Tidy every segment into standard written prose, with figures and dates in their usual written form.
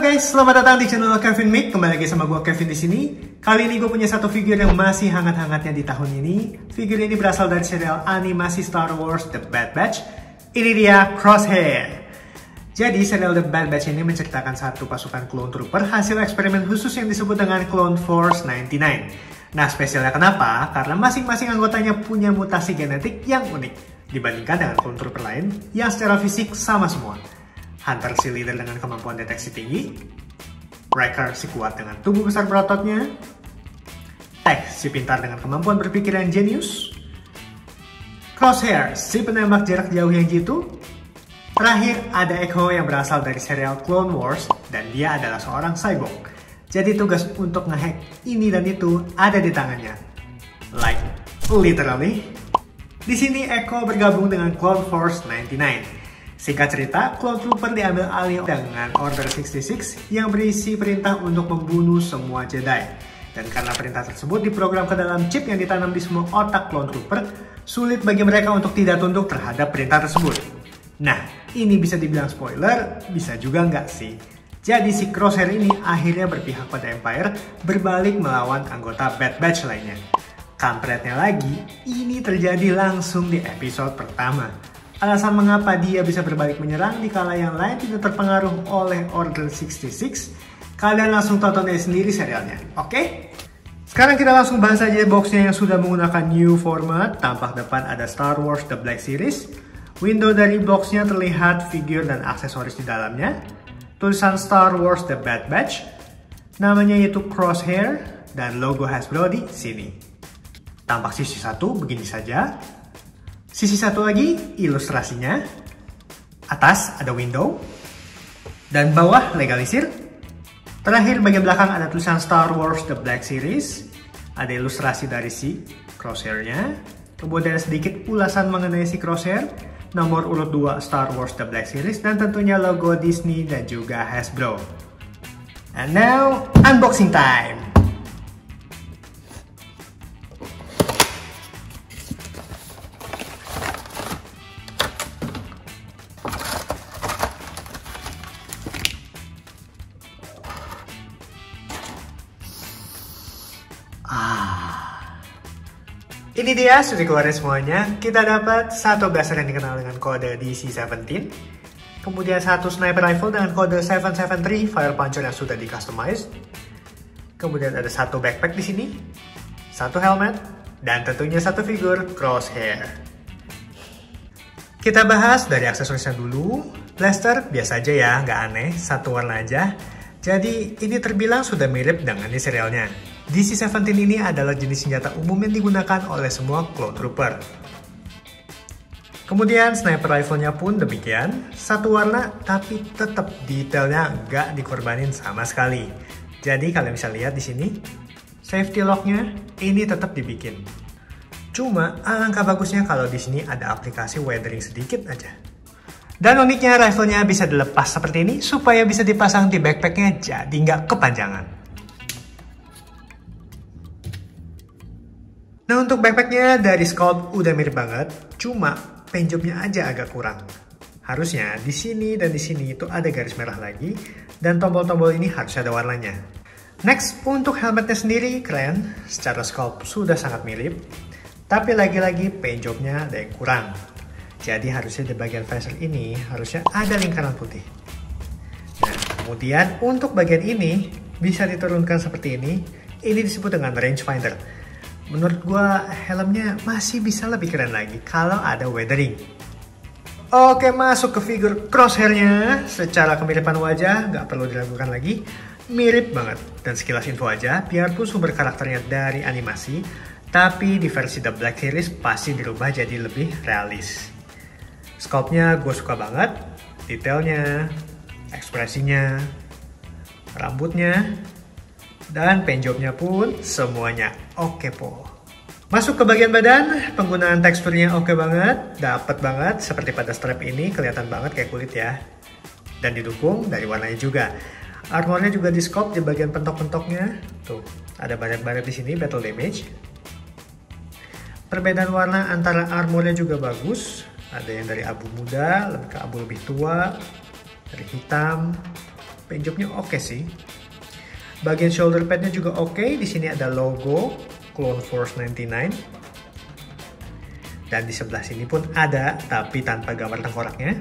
guys, selamat datang di channel Kevin Mick. Kembali lagi sama gue Kevin di sini. Kali ini gue punya satu figur yang masih hangat-hangatnya di tahun ini. Figur ini berasal dari serial animasi Star Wars The Bad Batch. Ini dia Crosshair. Jadi serial The Bad Batch ini menceritakan satu pasukan clone trooper hasil eksperimen khusus yang disebut dengan Clone Force 99. Nah, spesialnya kenapa? Karena masing-masing anggotanya punya mutasi genetik yang unik dibandingkan dengan clone trooper lain yang secara fisik sama semua. Hunter si leader dengan kemampuan deteksi tinggi, Wrecker si kuat dengan tubuh besar berototnya, Tech si pintar dengan kemampuan berpikir yang jenius, Crosshair si penembak jarak jauh yang jitu, terakhir ada Echo yang berasal dari serial Clone Wars dan dia adalah seorang cyborg. Jadi tugas untuk ngehack ini dan itu ada di tangannya. Like literally. Di sini Echo bergabung dengan Clone Force 99. Singkat cerita, Clone Trooper diambil alih dengan Order 66 yang berisi perintah untuk membunuh semua Jedi. Dan karena perintah tersebut diprogram ke dalam chip yang ditanam di semua otak Clone Trooper, sulit bagi mereka untuk tidak tunduk terhadap perintah tersebut. Nah, ini bisa dibilang spoiler, bisa juga nggak sih. Jadi si Crosshair ini akhirnya berpihak pada Empire, berbalik melawan anggota Bad Batch lainnya. Kampretnya lagi, ini terjadi langsung di episode pertama. Alasan mengapa dia bisa berbalik menyerang dikala yang lain tidak terpengaruh oleh Order 66, kalian langsung tonton sendiri serialnya, oke? Sekarang kita langsung bahas aja boxnya yang sudah menggunakan new format. Tampak depan ada Star Wars The Black Series. Window dari boxnya terlihat figur dan aksesoris di dalamnya. Tulisan Star Wars The Bad Batch. Namanya yaitu Crosshair dan logo Hasbro di sini. Tampak sisi satu begini saja. Sisi satu lagi ilustrasinya, atas ada window, dan bawah legalisir. Terakhir bagian belakang ada tulisan Star Wars The Black Series, ada ilustrasi dari si Crosshair-nya, kemudian sedikit ulasan mengenai si Crosshair, nomor urut 2 Star Wars The Black Series, dan tentunya logo Disney dan juga Hasbro. And now, unboxing time! Ini dia, sudah keluarnya semuanya. Kita dapat satu blaster yang dikenal dengan kode DC-17. Kemudian satu sniper rifle dengan kode 773 fire puncher yang sudah di-customize. Kemudian ada satu backpack di sini, satu helmet, dan tentunya satu figur Crosshair. Kita bahas dari aksesorisnya dulu. Blaster biasa aja ya, nggak aneh, satu warna aja. Jadi ini terbilang sudah mirip dengan di serialnya. DC-17 ini adalah jenis senjata umum yang digunakan oleh semua Clone Trooper. Kemudian sniper rifle-nya pun demikian, satu warna tapi tetap detailnya nggak dikorbanin sama sekali. Jadi kalian bisa lihat di sini, safety lock-nya ini tetap dibikin. Cuma alangkah bagusnya kalau di sini ada aplikasi weathering sedikit aja. Dan uniknya rifle-nya bisa dilepas seperti ini supaya bisa dipasang di backpack-nya jadi nggak kepanjangan. Nah, untuk backpacknya dari sculpt udah mirip banget, cuma paint jobnya aja agak kurang. Harusnya di sini dan di sini itu ada garis merah lagi, dan tombol-tombol ini harus ada warnanya. Next, untuk helmetnya sendiri keren, secara sculpt sudah sangat mirip, tapi lagi-lagi paint jobnya ada yang kurang. Jadi harusnya di bagian visor ini harusnya ada lingkaran putih. Nah, kemudian untuk bagian ini bisa diturunkan seperti ini disebut dengan rangefinder. Menurut gua helmnya masih bisa lebih keren lagi kalau ada weathering. Oke, masuk ke figur Crosshair-nya. Secara kemiripan wajah nggak perlu diragukan lagi, mirip banget. Dan sekilas info aja, biarpun sumber karakternya dari animasi, tapi di versi The Black Series pasti dirubah jadi lebih realis. Sculpt-nya gue suka banget, detailnya, ekspresinya, rambutnya, dan paint job-nya pun semuanya oke po. Masuk ke bagian badan, penggunaan teksturnya oke banget, dapet banget seperti pada strap ini, kelihatan banget kayak kulit ya. Dan didukung dari warnanya juga. Armornya juga di sculpt di bagian pentok-pentoknya. Tuh, ada baret-baret di sini, battle damage. Perbedaan warna antara armornya juga bagus. Ada yang dari abu muda, lebih ke abu lebih tua, dari hitam, paint jobnya oke sih. Bagian shoulder padnya juga oke. Di sini ada logo Clone Force 99. Dan di sebelah sini pun ada, tapi tanpa gambar tengkoraknya.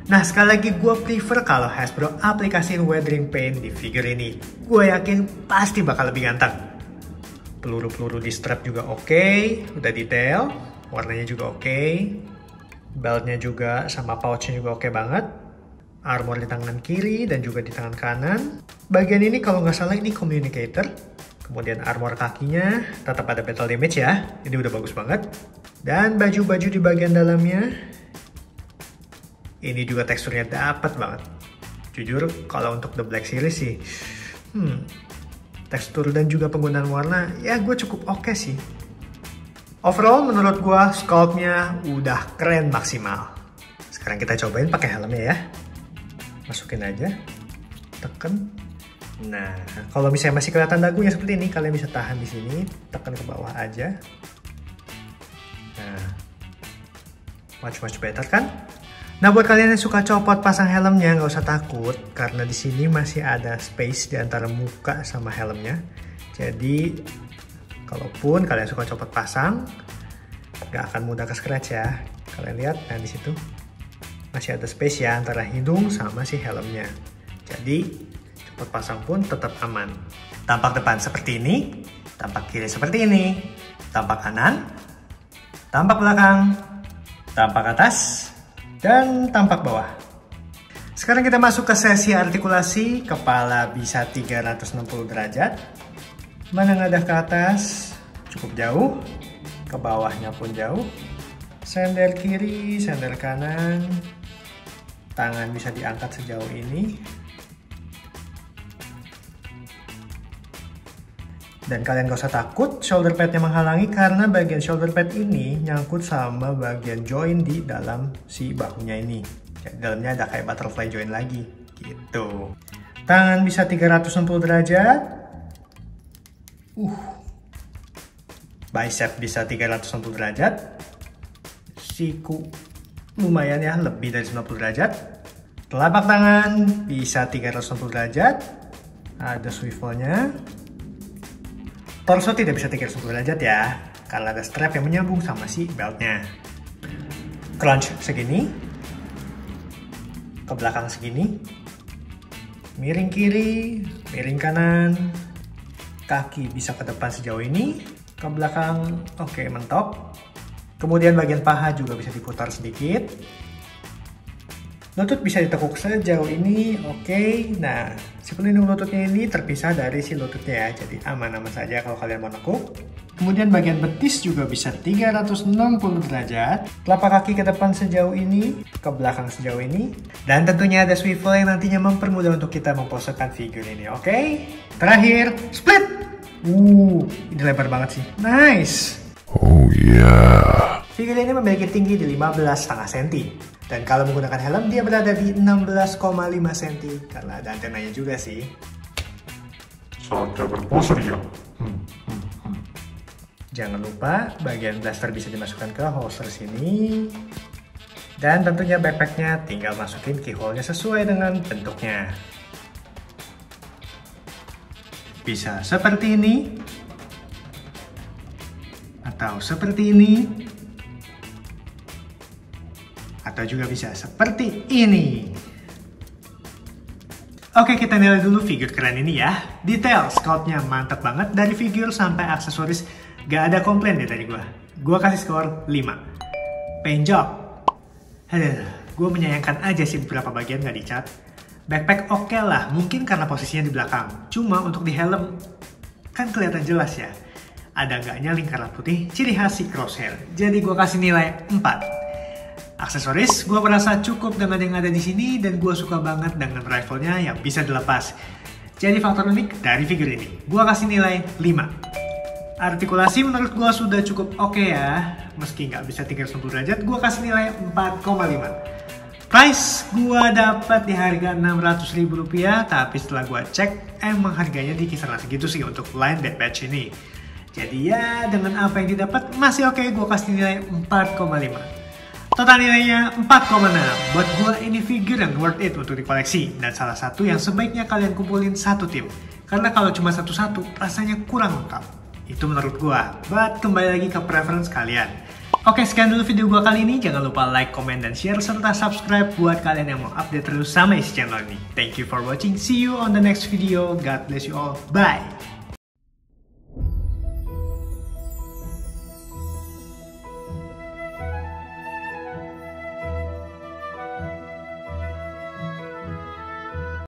Nah, sekali lagi gue prefer kalau Hasbro aplikasiin weathering paint di figure ini. Gue yakin pasti bakal lebih ganteng. Peluru-peluru di strap juga oke, udah detail. Warnanya juga oke. Beltnya juga sama pouchnya juga oke banget. Armor di tangan kiri dan juga di tangan kanan. Bagian ini kalau nggak salah ini communicator. Kemudian armor kakinya tetap ada battle damage ya. Ini udah bagus banget. Dan baju-baju di bagian dalamnya. Ini juga teksturnya dapet banget. Jujur kalau untuk The Black Series sih. Tekstur dan juga penggunaan warna ya gue cukup oke sih. Overall menurut gue sculptnya udah keren maksimal. Sekarang kita cobain pakai helmnya ya. Masukin aja, tekan. Nah, kalau misalnya masih kelihatan dagunya seperti ini, kalian bisa tahan di sini, tekan ke bawah aja. Nah, much better kan? Nah, buat kalian yang suka copot pasang helmnya, nggak usah takut, karena di sini masih ada space di antara muka sama helmnya. Jadi, kalaupun kalian suka copot pasang, nggak akan mudah ke scratch ya. Kalian lihat, nah di situ. Masih ada space ya antara hidung sama si helmnya. Jadi copot pasang pun tetap aman. Tampak depan seperti ini, tampak kiri seperti ini, tampak kanan, tampak belakang, tampak atas, dan tampak bawah. Sekarang kita masuk ke sesi artikulasi. Kepala bisa 360 derajat. Menengadah ke atas, cukup jauh. Ke bawahnya pun jauh. Sender kiri, sender kanan. Tangan bisa diangkat sejauh ini. Dan kalian gak usah takut shoulder padnya menghalangi karena bagian shoulder pad ini nyangkut sama bagian join di dalam si bahunya ini. Jadi dalamnya ada kayak butterfly join lagi gitu. Tangan bisa 360 derajat. Bicep bisa 360 derajat. Siku lumayan ya, lebih dari 90 derajat. Telapak tangan bisa 360 derajat. Ada swivelnya. Torso tidak bisa 360 derajat ya, karena ada strap yang menyambung sama si beltnya. Crunch segini. Ke belakang segini. Miring kiri, miring kanan. Kaki bisa ke depan sejauh ini. Ke belakang, oke, mentok. Kemudian bagian paha juga bisa diputar sedikit. Lutut bisa ditekuk sejauh ini, oke. Nah, si pelindung lututnya ini terpisah dari si lututnya ya, jadi aman-aman saja kalau kalian mau nekuk. Kemudian bagian betis juga bisa 360 derajat. Telapak kaki ke depan sejauh ini, ke belakang sejauh ini. Dan tentunya ada swivel yang nantinya mempermudah untuk kita memposekan figur ini, oke? Terakhir, split! Ini lebar banget sih. Nice! Oh yeah. Figur ini memiliki tinggi di 15,5 cm. Dan kalau menggunakan helm, dia berada di 16,5 cm. Karena ada antenanya juga sih. Saatnya berpose ya. Jangan lupa, bagian blaster bisa dimasukkan ke holster sini. Dan tentunya backpacknya tinggal masukin keyhole-nya sesuai dengan bentuknya. Bisa seperti ini. Atau seperti ini. Atau juga bisa seperti ini. Oke, kita nilai dulu figur keren ini ya. Detail sculptnya mantap banget. Dari figur sampai aksesoris gak ada komplain deh dari gue. Gue kasih skor 5. Paint job. Gue menyayangkan aja sih beberapa bagian gak dicat. Backpack oke lah, mungkin karena posisinya di belakang. Cuma untuk di helm kan kelihatan jelas ya. Ada enggaknya lingkaran putih, ciri khas si crosshair. Jadi gue kasih nilai 4. Aksesoris, gue merasa cukup dengan yang ada di sini dan gue suka banget dengan rifle-nya yang bisa dilepas. Jadi faktor unik dari figur ini, gue kasih nilai 5. Artikulasi menurut gue sudah cukup oke ya. Meski nggak bisa 360 derajat, gue kasih nilai 4,5. Price gue dapat di harga Rp600.000, tapi setelah gue cek, emang harganya di kisaran segitu sih untuk line Bad Batch ini. Jadi ya dengan apa yang didapat masih oke, gue kasih nilai 4,5. Total nilainya 4,6. Buat gua ini figure yang worth it untuk dikoleksi. Dan salah satu yang sebaiknya kalian kumpulin satu tim. Karena kalau cuma satu-satu, rasanya kurang lengkap. Itu menurut gua. But kembali lagi ke preference kalian. Oke, sekian dulu video gua kali ini. Jangan lupa like, comment, dan share, serta subscribe buat kalian yang mau update terus sama isi channel ini. Thank you for watching. See you on the next video. God bless you all. Bye!